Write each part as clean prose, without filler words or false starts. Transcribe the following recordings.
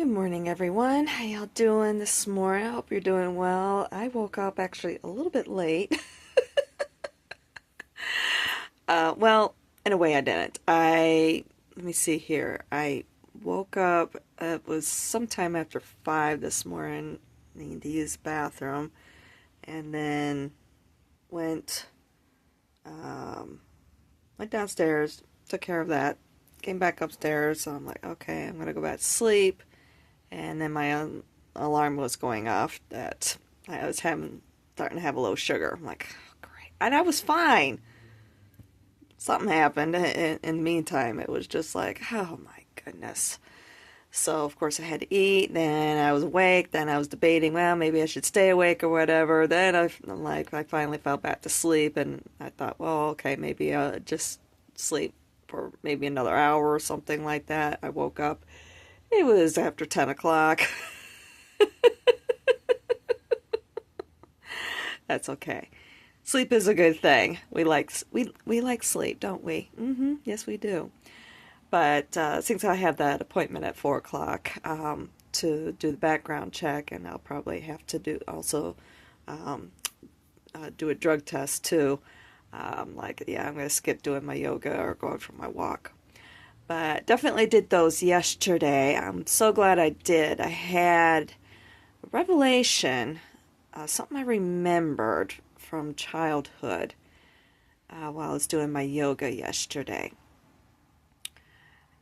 Good morning, everyone. How y'all doing this morning? I hope you're doing well. I woke up actually a little bit late. Well, in a way I didn't. Let me see here. I woke up, it was sometime after 5 this morning, needing to use the bathroom, and then went, um, went downstairs, took care of that, came back upstairs, so I'm like, okay, I'm gonna go back to sleep. And then my alarm was going off that I was starting to have a low sugar. I'm like, oh, great. And I was fine. Something happened. In the meantime, it was just like, oh my goodness. So, of course, I had to eat. Then I was awake. Then I was debating, well, maybe I should stay awake or whatever. Then I finally fell back to sleep. And I thought, well, okay, maybe I'll just sleep for maybe another hour or something like that. I woke up. It was after 10 o'clock. That's okay. Sleep is a good thing. We like sleep, don't we? Yes, we do. But since I have that appointment at 4 o'clock to do the background check, and I'll probably have to um, do a drug test too. Yeah, I'm going to skip doing my yoga or going for my walk. But definitely did those yesterday. I'm so glad I did. I had a revelation, something I remembered from childhood while I was doing my yoga yesterday.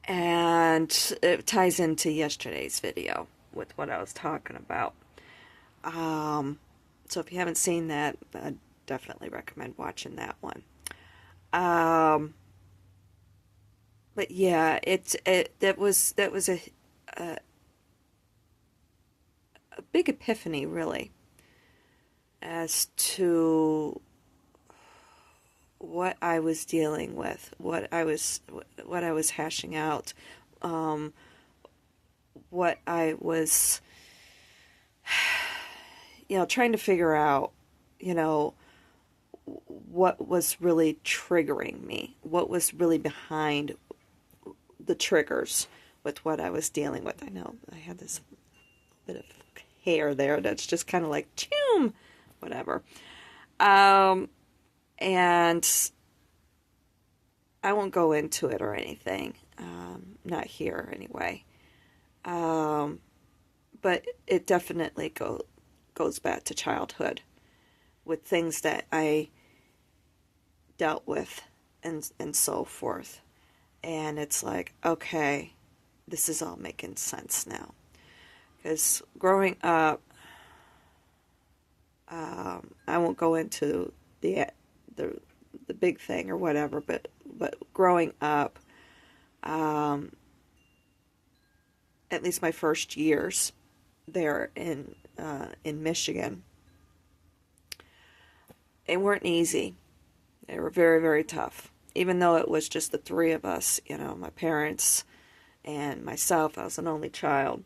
And it ties into yesterday's video with what I was talking about. So if you haven't seen that, I definitely recommend watching that one. But yeah, that was a big epiphany, really, as to what I was dealing with, what I was hashing out, what I was, trying to figure out, what was really triggering me, what was really behind the triggers with what I was dealing with. I know I had this bit of hair there that's just kind of like, choom, whatever. And I won't go into it or anything, not here anyway. But it definitely goes back to childhood with things that I dealt with and so forth. And it's like, okay, this is all making sense now. Because growing up, I won't go into the big thing or whatever, but growing up, at least my first years there in Michigan, they weren't easy. They were very, very tough. Even though it was just the three of us, my parents and myself, I was an only child.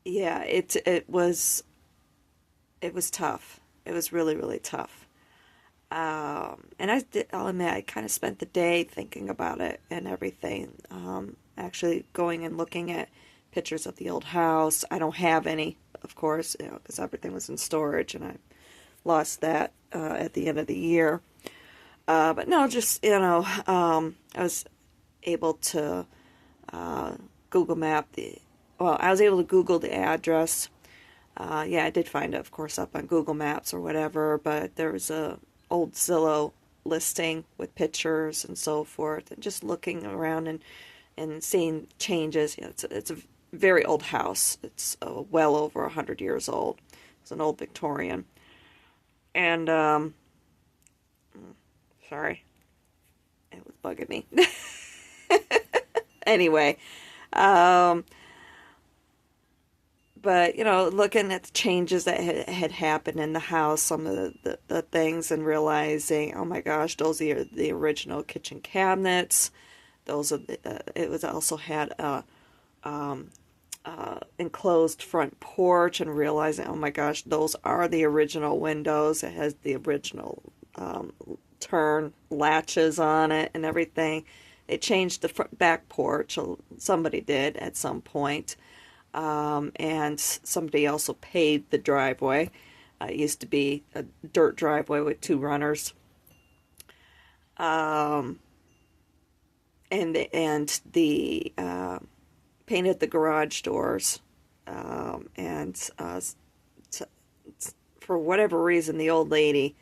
Yeah, it was tough. It was really, really tough. And I'll admit, I kind of spent the day thinking about it and everything. Actually going and looking at pictures of the old house. I don't have any, of course, because everything was in storage, and I lost that at the end of the year. But no, just, I was able to Google map I was able to Google the address. Yeah, I did find it, of course, up on Google Maps or whatever, but there was a old Zillow listing with pictures and so forth, and just looking around and seeing changes. It's a very old house. It's well over 100 years old. It's an old Victorian. And, sorry, it was bugging me. Anyway, but, looking at the changes that had happened in the house, some of the things, and realizing, oh my gosh, those are the original kitchen cabinets. Those are it was also had a enclosed front porch, and realizing, oh my gosh, those are the original windows. It has the original turn latches on it and everything. They changed the back porch. Somebody did at some point. And somebody also paved the driveway. It used to be a dirt driveway with two runners. Um, and the painted the garage doors. And t- for whatever reason, the old lady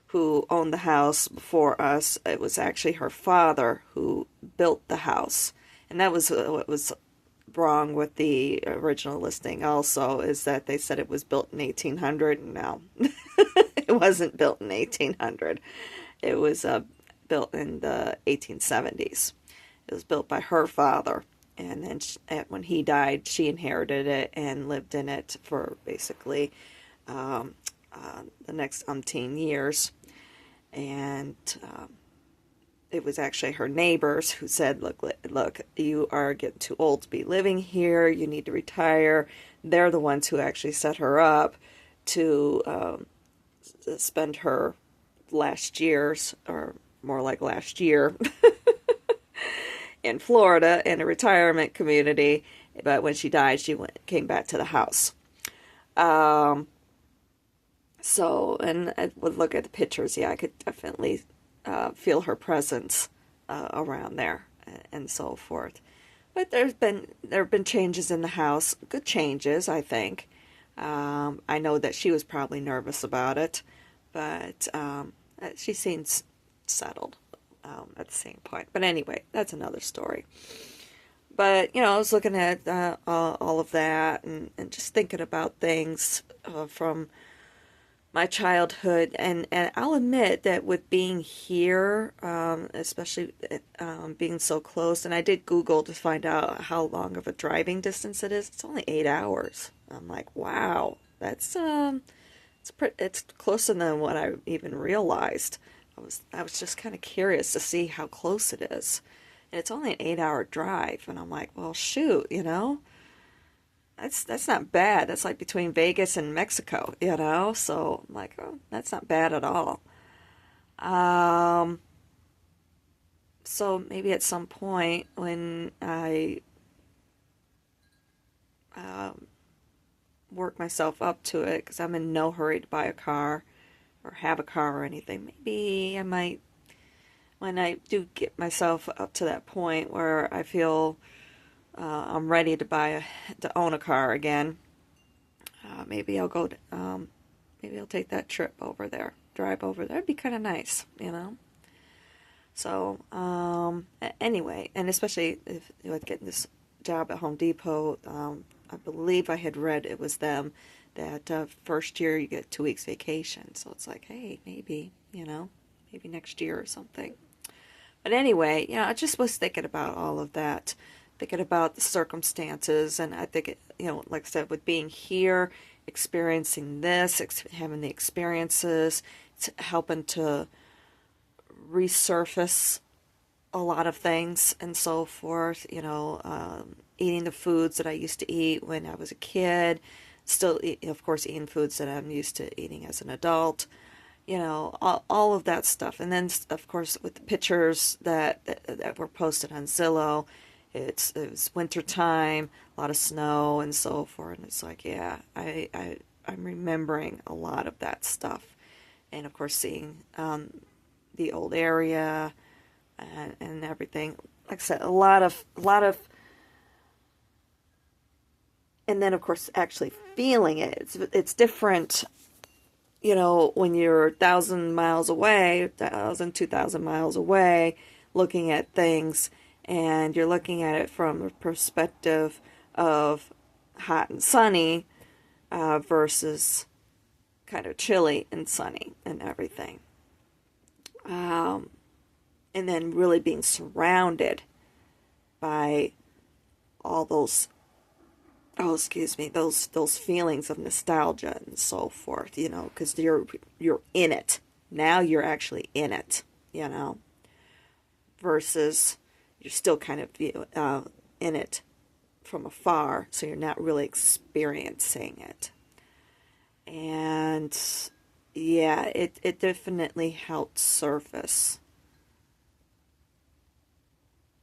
who owned the house before us, it was actually her father who built the house. And that was what was wrong with the original listing also, is that they said it was built in 1800. No, it wasn't built in 1800. It was built in the 1870s. It was built by her father. And then when he died, she inherited it and lived in it for basically um, the next umpteen years. And it was actually her neighbors who said, look, you are getting too old to be living here. You need to retire. They're the ones who actually set her up to spend her last years, or more like last year, in Florida in a retirement community. But when she died, she came back to the house. Um, and I would look at the pictures. Yeah, I could definitely feel her presence around there and so forth. But there have been changes in the house, good changes, I think. I know that she was probably nervous about it, but she seems settled at the same point. But anyway, that's another story. But, I was looking at all of that and just thinking about things from my childhood. And I'll admit that with being here, especially being so close, and I did Google to find out how long of a driving distance it is. It's only 8 hours. I'm like, wow, it's closer than what I even realized. I was just kind of curious to see how close it is. And it's only an 8 hour drive. And I'm like, well, shoot, that's not bad. That's like between Vegas and Mexico, So I'm like, oh, that's not bad at all. Um, so maybe at some point when I um, work myself up to it, because I'm in no hurry to buy a car or have a car or anything, maybe I might, when I do get myself up to that point where I feel I'm ready to own a car again, maybe I'll go. Maybe I'll take that trip over there, drive over there. It'd be kind of nice, So anyway, and especially if with getting this job at Home Depot, I believe I had read it was them that first year you get 2 weeks vacation. So it's like, hey, maybe maybe next year or something. But anyway, I just was thinking about all of that, thinking about the circumstances, and I think like I said, with being here, experiencing this, having the experiences, it's helping to resurface a lot of things and so forth. Eating the foods that I used to eat when I was a kid, still, of course, eating foods that I'm used to eating as an adult. All of that stuff. And then, of course, with the pictures that were posted on Zillow, it was winter time, a lot of snow and so forth. And it's like, yeah, I'm remembering a lot of that stuff. And of course, seeing the old area and everything. Like I said, a lot of, and then of course, actually feeling it. It's different. When you're 1,000 miles away, 1,000, 2,000 miles away, looking at things, and you're looking at it from a perspective of hot and sunny versus kind of chilly and sunny and everything. And then really being surrounded by all those, oh, excuse me, those feelings of nostalgia and so forth, because you're in it. Now you're actually in it, versus you're still kind of in it from afar, so you're not really experiencing it. And yeah, it definitely helped surface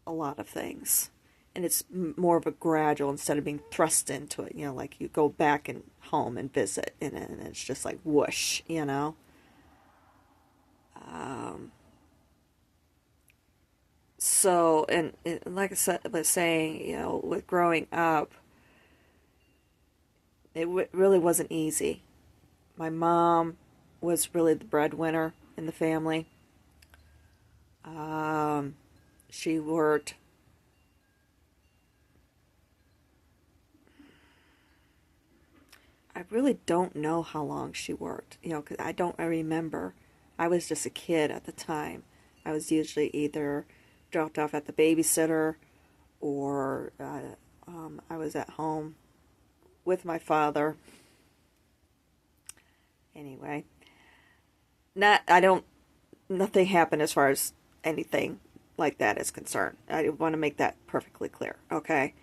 a lot of things. And it's more of a gradual instead of being thrust into it, like you go back and home and visit, and it's just like whoosh. Um, so, and like I said, was saying, with growing up, it really wasn't easy. My mom was really the breadwinner in the family. Um, she worked, I really don't know how long she worked, 'cause I remember. I was just a kid at the time. I was usually either dropped off at the babysitter or I was at home with my father. Anyway, I don't, nothing happened as far as anything like that is concerned. I want to make that perfectly clear, okay?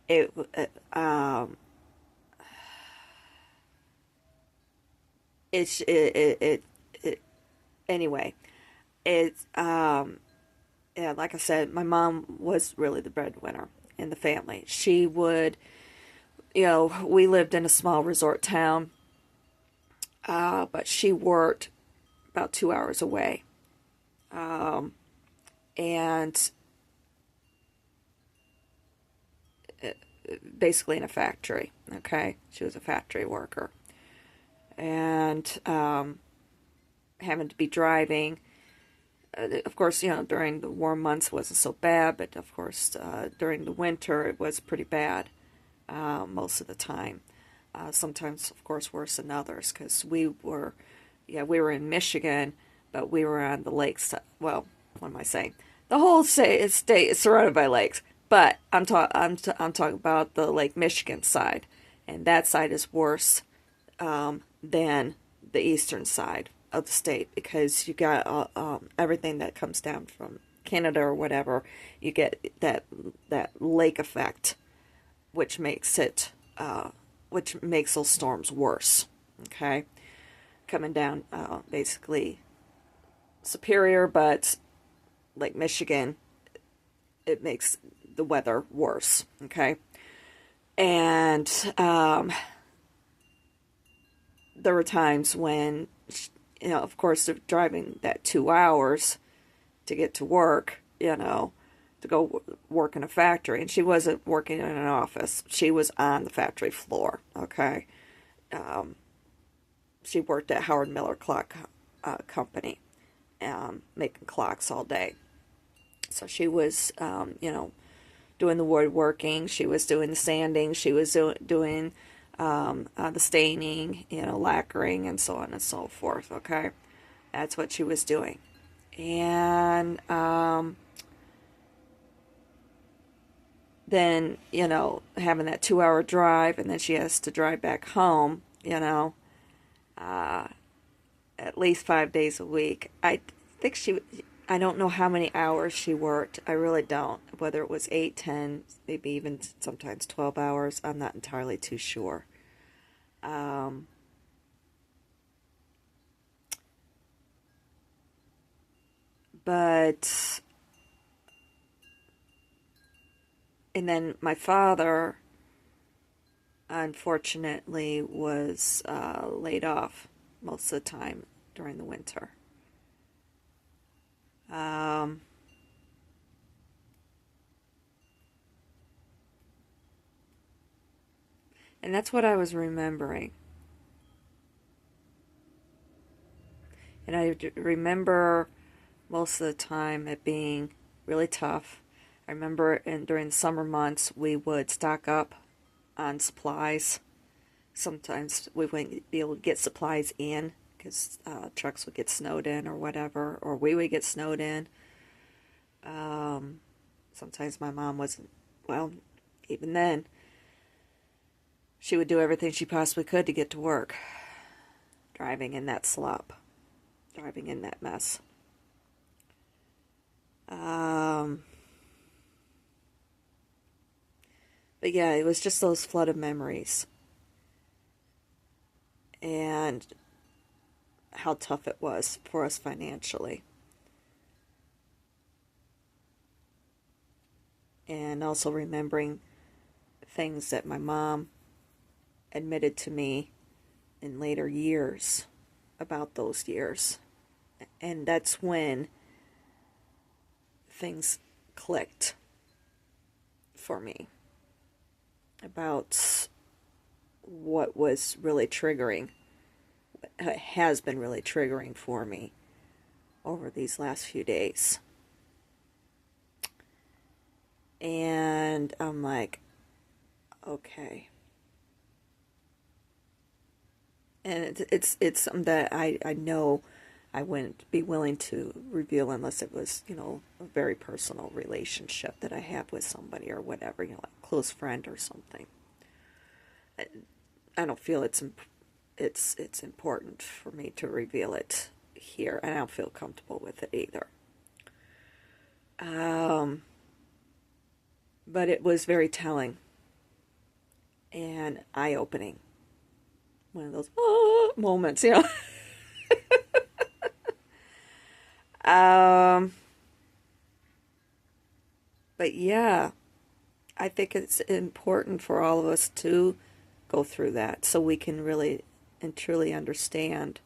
It, it it's it anyway. It's yeah, like I said, my mom was really the breadwinner in the family. She would, we lived in a small resort town, but she worked about 2 hours away, and basically in a factory. Okay, she was a factory worker, and having to be driving. Of course, during the warm months it wasn't so bad, but of course, during the winter it was pretty bad most of the time. Sometimes, of course, worse than others because we were in Michigan, but we were on the lakes. Well, what am I saying? The whole state is surrounded by lakes, but I'm talking about the Lake Michigan side, and that side is worse than the eastern side of the state because you got everything that comes down from Canada or whatever. You get that lake effect, which makes those storms worse. Okay, coming down basically Superior, but Lake Michigan, it makes the weather worse. Okay, and there were times when, of course, driving that 2 hours to get to work, to go work in a factory. And she wasn't working in an office. She was on the factory floor, okay? She worked at Howard Miller Clock Company, making clocks all day. So she was, doing the woodworking. She was doing the sanding. She was doing the staining, lacquering, and so on and so forth, okay? That's what she was doing. And then, having that 2 hour drive, and then she has to drive back home, at least 5 days a week. Think I don't know how many hours she worked. I really don't. Whether it was 8, 10, maybe even sometimes 12 hours, I'm not entirely too sure. But, and then my father, unfortunately, was laid off most of the time during the winter. Um, and that's what I was remembering. And I remember most of the time it being really tough. I remember during the summer months we would stock up on supplies. Sometimes we wouldn't be able to get supplies in because trucks would get snowed in or whatever, or we would get snowed in. Um, Sometimes my mom wasn't, well, even then, she would do everything she possibly could to get to work, driving in that slop, driving in that mess. Um, but yeah, it was just those flooded memories and how tough it was for us financially. and also remembering things that my mom admitted to me in later years about those years. And that's when things clicked for me about what was really triggering, has been really triggering for me over these last few days. And I'm like, okay. And it's something that I know I wouldn't be willing to reveal unless it was, a very personal relationship that I have with somebody or whatever, like a close friend or something. I don't feel it's important for me to reveal it here, and I don't feel comfortable with it either. But it was very telling and eye-opening. One of those moments, But yeah, I think it's important for all of us to go through that so we can really and truly understand.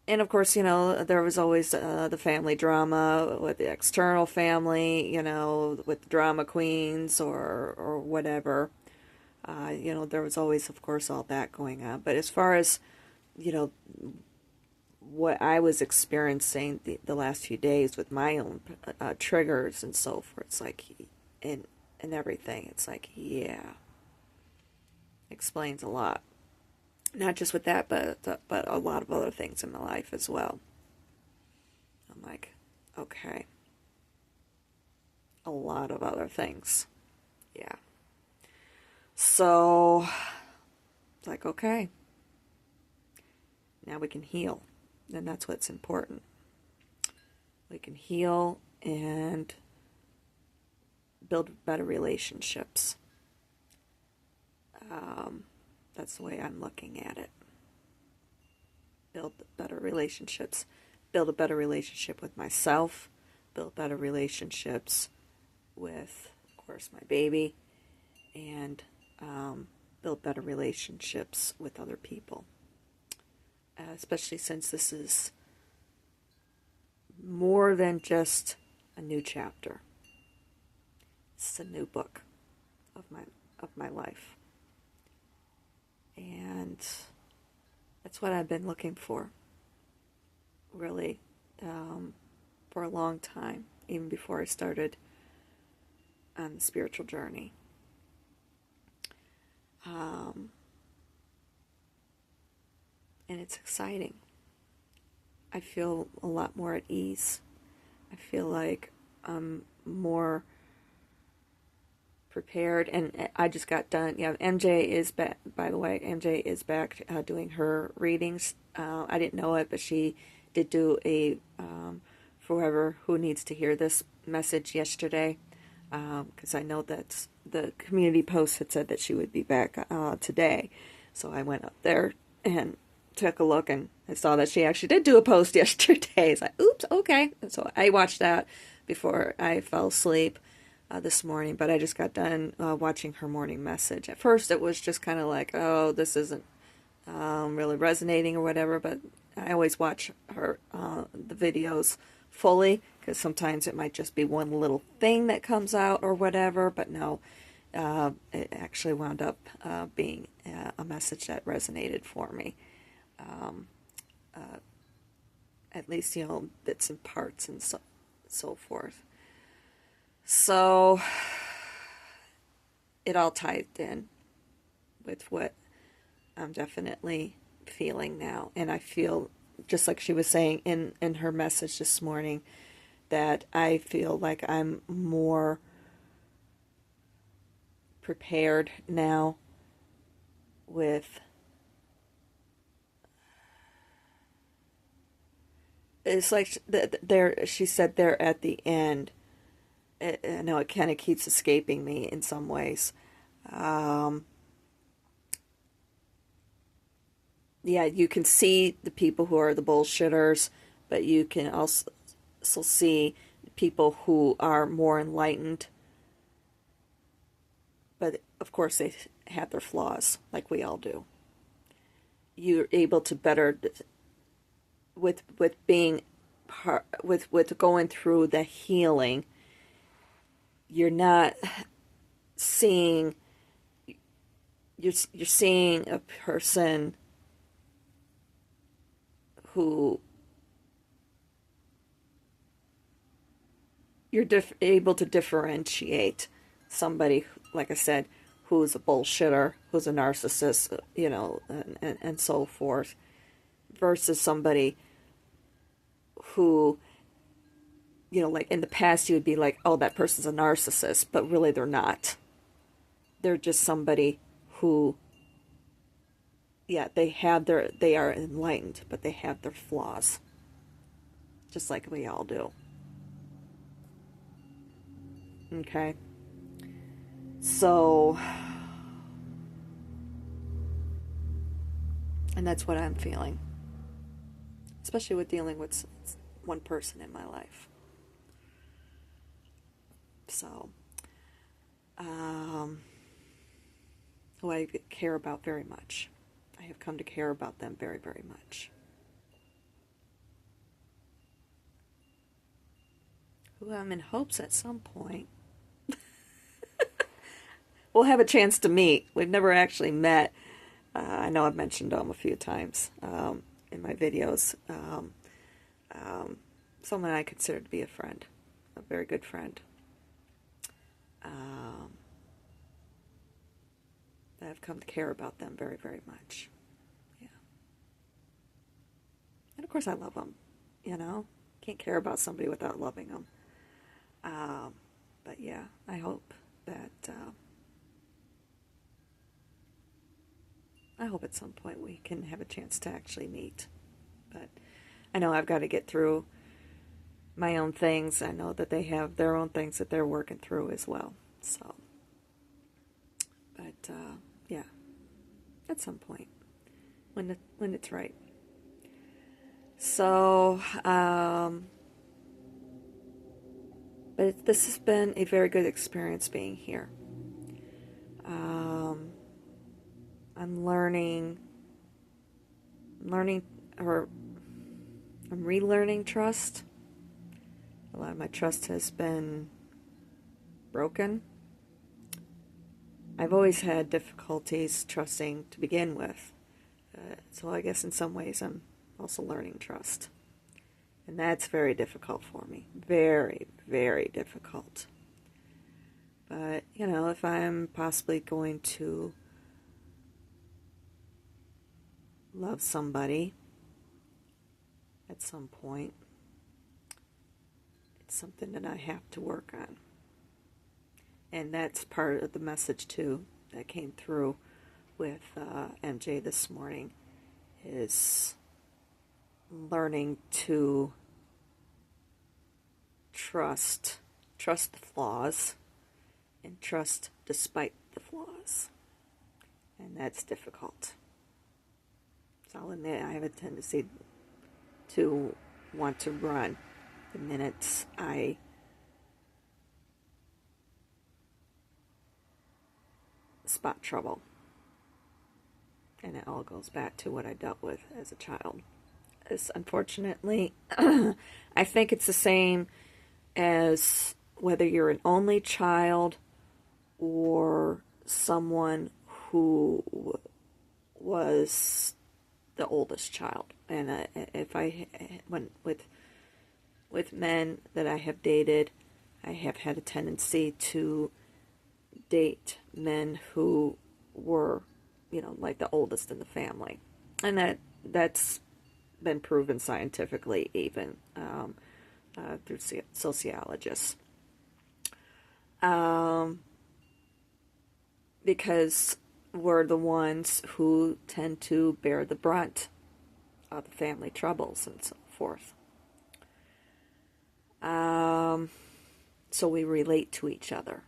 And of course, there was always the family drama with the external family, with the drama queens or whatever. There was always, of course, all that going on. But as far as, what I was experiencing the last few days with my own triggers and so forth, it's like, and everything, it's like, yeah, explains a lot. Not just with that, but a lot of other things in my life as well. I'm like, okay, a lot of other things, yeah. So, it's like, okay, now we can heal. And that's what's important. We can heal and build better relationships. That's the way I'm looking at it. Build better relationships. Build a better relationship with myself. Build better relationships with, of course, my baby. And build better relationships with other people. Especially since this is more than just a new chapter. It's a new book of my life. And that's what I've been looking for, really, for a long time, even before I started on the spiritual journey. And it's exciting. I feel a lot more at ease. I feel like I'm more prepared. And I just got done. Yeah, MJ is back, by the way. MJ is back doing her readings. I didn't know it, but she did do a, for whoever who needs to hear this message yesterday, because I know that the community post had said that she would be back today. So I went up there and took a look, and I saw that she actually did do a post yesterday. It's like, oops, okay. And so I watched that before I fell asleep this morning, but I just got done watching her morning message. At first it was just kind of like, oh, this isn't really resonating or whatever, but I always watch her the videos fully, because sometimes it might just be one little thing that comes out or whatever, but no, it actually wound up being a message that resonated for me. At least, bits and parts and so forth. So, it all tied in with what I'm definitely feeling now. And I feel, just like she was saying in her message this morning, that I feel like I'm more prepared now with, it's like there, she said there at the end, I know it kind of keeps escaping me in some ways. Yeah, you can see the people who are the bullshitters, but you can also see people who are more enlightened, but of course they have their flaws, like we all do. You're able to better with being with going through the healing. You're not seeing you're seeing a person who you're able to differentiate somebody, like I said, who's a bullshitter, who's a narcissist, and so forth, versus somebody who, like in the past you would be like, oh, that person's a narcissist, but really they're not. They're just somebody who, yeah, they are enlightened, but they have their flaws, just like we all do. Okay. So, and that's what I'm feeling, especially with dealing with one person in my life. So, who I care about very much. I have come to care about them very, very much. Who I'm in hopes at some point we'll have a chance to meet. We've never actually met. I know I've mentioned them a few times in my videos. Someone I consider to be a friend, a very good friend. I've come to care about them very, very much. Yeah. And of course I love them, Can't care about somebody without loving them. But yeah, I hope that... I hope at some point we can have a chance to actually meet. But I know I've got to get through my own things. I know that they have their own things that they're working through as well. So, but yeah, at some point when it's right. So, but this has been a very good experience being here. I'm relearning trust. A lot of my trust has been broken. I've always had difficulties trusting to begin with. So I guess in some ways I'm also learning trust. And that's very difficult for me. Very, very difficult. But, if I'm possibly going to love somebody at some point, it's something that I have to work on. And that's part of the message too that came through with MJ this morning, is learning to trust the flaws, and trust despite the flaws. And that's difficult. So I'll admit I have a tendency to want to run the minute I spot trouble. And it all goes back to what I dealt with as a child. It's unfortunately, I think it's the same as whether you're an only child or someone who was the oldest child. And if I went with men that I have dated, I have had a tendency to date men who were, like the oldest in the family. And that's been proven scientifically even through sociologists. Because we're the ones who tend to bear the brunt of the family troubles and so forth. So we relate to each other,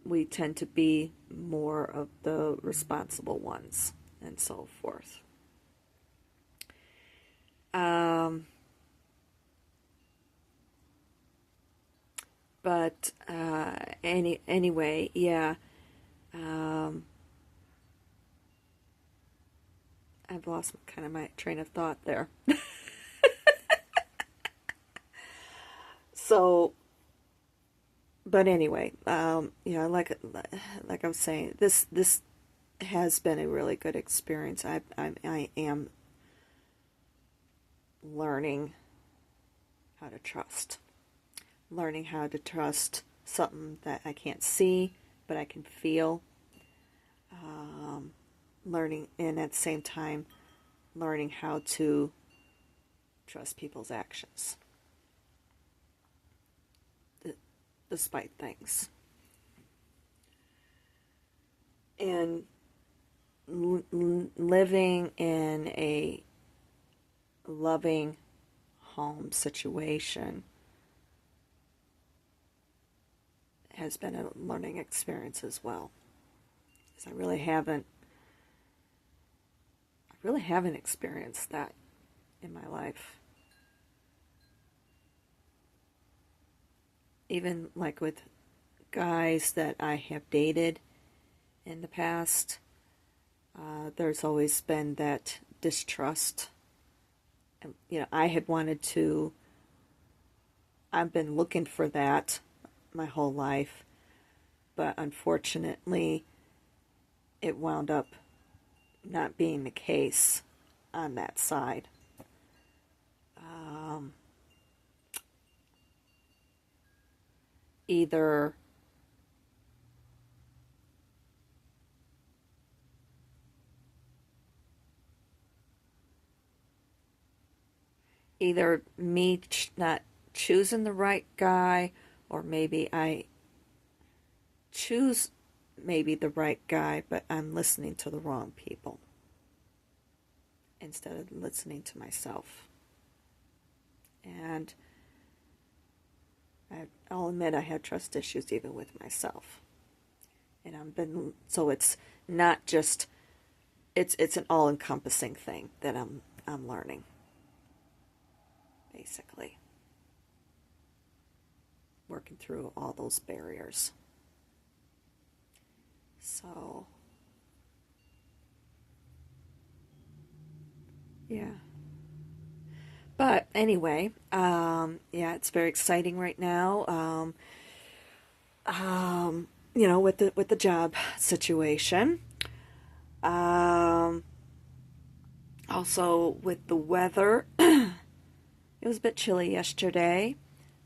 we tend to be more of the responsible ones and so forth. But anyway, yeah. Um, I've lost kind of my train of thought there. So, but anyway, like I was saying, this has been a really good experience. I am learning how to trust, learning how to trust something that I can't see, but I can feel. Learning, and at the same time, learning how to trust people's actions despite things. And living in a loving home situation has been a learning experience as well. Because I really haven't experienced that in my life. Even like with guys that I have dated in the past, there's always been that distrust. And, I've been looking for that my whole life, but unfortunately, it wound up not being the case on that side. Either me not choosing the right guy, or maybe I choose maybe the right guy, but I'm listening to the wrong people instead of listening to myself. And I'll admit I had trust issues even with myself. And so it's not just, it's an all-encompassing thing that I'm learning, basically. Working through all those barriers. So, yeah. But anyway, yeah, it's very exciting right now. With the job situation. Also with the weather, it was a bit chilly yesterday,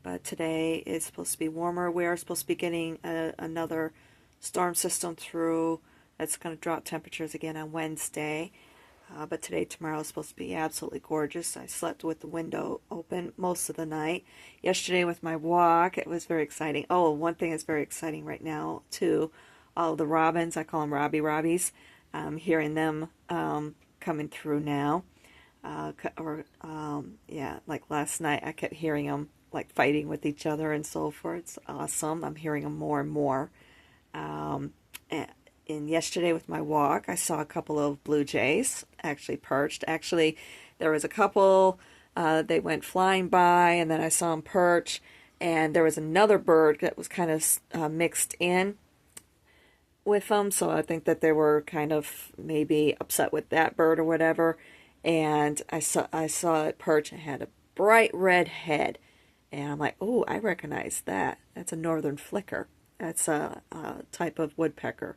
but today is supposed to be warmer. We are supposed to be getting another storm system through. That's going to drop temperatures again on Wednesday. But today, tomorrow is supposed to be absolutely gorgeous. I slept with the window open most of the night. Yesterday with my walk, it was very exciting. Oh, one thing that's very exciting right now, too. All the robins, I call them Robbies. Hearing them coming through now. Like last night, I kept hearing them like fighting with each other and so forth. It's awesome. I'm hearing them more and more. And yesterday with my walk, I saw a couple of blue jays actually perched. Actually, there was a couple, they went flying by, and then I saw them perch, and there was another bird that was kind of mixed in with them, so I think that they were kind of maybe upset with that bird or whatever, and I saw it perch and had a bright red head, and I'm like, oh, I recognize that. That's a northern flicker. That's a type of woodpecker.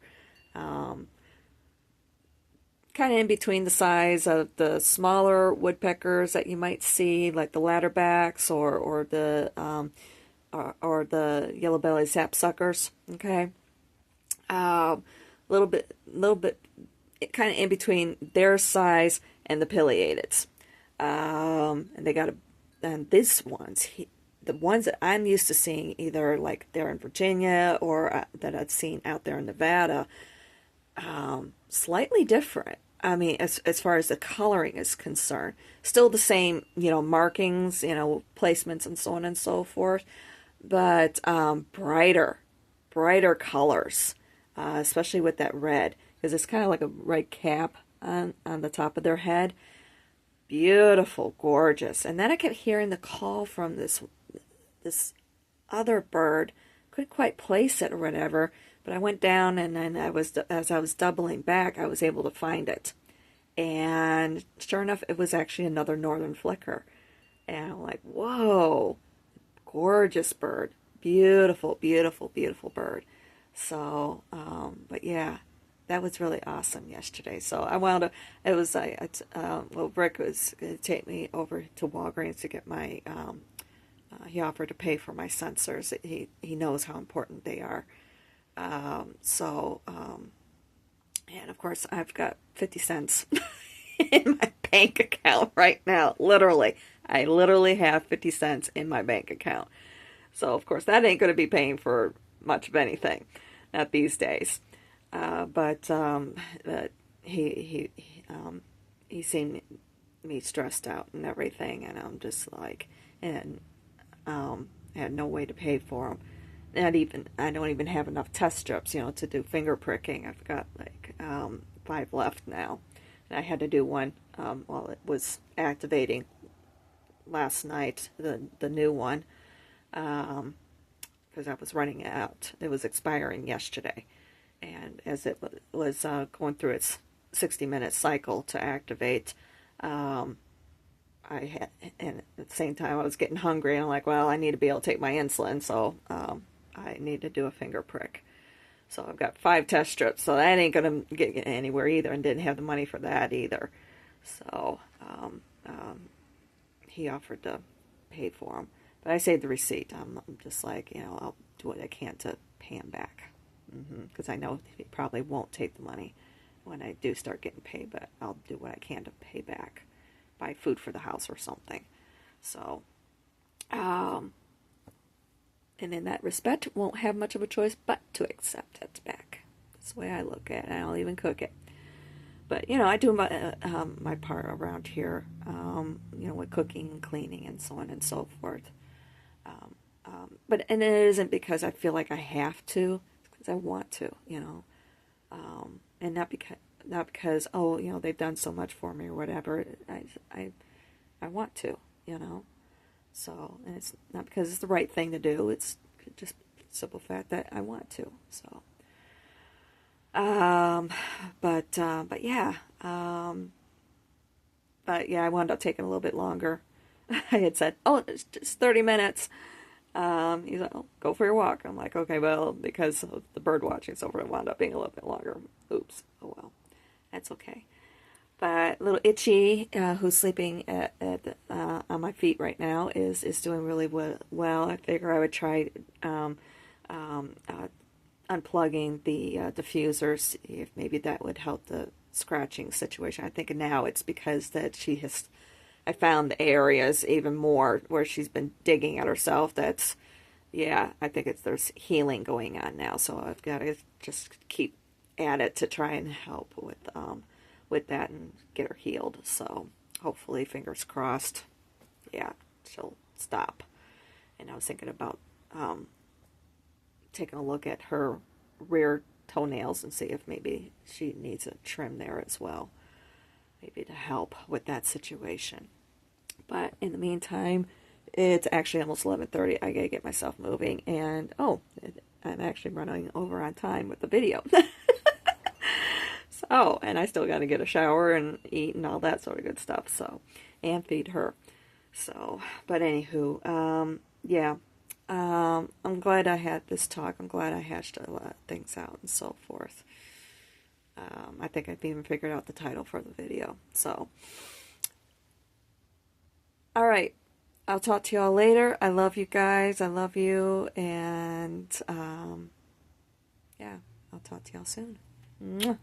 Kind of in between the size of the smaller woodpeckers that you might see, like the ladderbacks or the yellow-bellied sapsuckers. Okay, little bit, kind of in between their size and the pileateds. And they got and these ones, the ones that I'm used to seeing, either like they're in Virginia or that I've seen out there in Nevada. Slightly different. I mean, as far as the coloring is concerned, still the same, markings, placements and so on and so forth, but brighter colors, especially with that red, because it's kind of like a red cap on the top of their head. Beautiful, gorgeous. And then I kept hearing the call from this other bird. Couldn't quite place it or whatever, but I went down and then as I was doubling back, I was able to find it. And sure enough, it was actually another northern flicker. And I'm like, whoa, gorgeous bird. Beautiful, beautiful, beautiful bird. So, but yeah, that was really awesome yesterday. So I wound up, it was, well, Rick was going to take me over to Walgreens to get my, he offered to pay for my sensors. He knows how important they are. And of course, I've got 50 cents in my bank account right now. Literally. I literally have 50 cents in my bank account. So, of course, that ain't going to be paying for much of anything. Not these days. But he seen me stressed out and everything. And I'm just like, and I had no way to pay for them. I don't even have enough test strips, to do finger pricking. I've got like 5 left now. And I had to do one while it was activating last night, the new one, because I was running out. It was expiring yesterday. And as it was going through its 60-minute cycle to activate, I had, and at the same time I was getting hungry, and I'm like, well, I need to be able to take my insulin, so I need to do a finger prick. So I've got 5 test strips, so that ain't gonna get anywhere either, and didn't have the money for that either. So he offered to pay for them, but I saved the receipt. I'm just like, I'll do what I can to pay him back, because I know he probably won't take the money when I do start getting paid, but I'll do what I can to pay back, buy food for the house or something. So, and in that respect, won't have much of a choice but to accept it back. That's the way I look at it. I'll even cook it. But, I do my part around here, with cooking and cleaning and so on and so forth. And it isn't because I feel like I have to, it's because I want to, and not because they've done so much for me or whatever. I want to, So, and it's not because it's the right thing to do. It's just simple fact that I want to. So, but yeah, I wound up taking a little bit longer. I had said, oh, it's just 30 minutes. He's like, oh, go for your walk. I'm like, okay, well, because of the bird watching, so it wound up being a little bit longer. Oops. Oh, well, that's okay. But little Itchy, who's sleeping on my feet right now, is doing really well. I figure I would try unplugging the diffuser, see if maybe that would help the scratching situation. I think now it's because that I found the areas even more where she's been digging at herself. I think there's healing going on now. So I've got to just keep at it to try and help with that and get her healed. So hopefully, fingers crossed, she'll stop. And I was thinking about taking a look at her rear toenails and see if maybe she needs a trim there as well, maybe to help with that situation. But in the meantime, it's actually almost 11:30. I gotta get myself moving, and I'm actually running over on time with the video. So, and I still gotta get a shower and eat and all that sort of good stuff. So, and feed her. So, but anywho, I'm glad I had this talk. I'm glad I hashed a lot of things out and so forth. I think I've even figured out the title for the video. So, all right. I'll talk to y'all later. I love you guys. I love you. And, I'll talk to y'all soon. Mwah.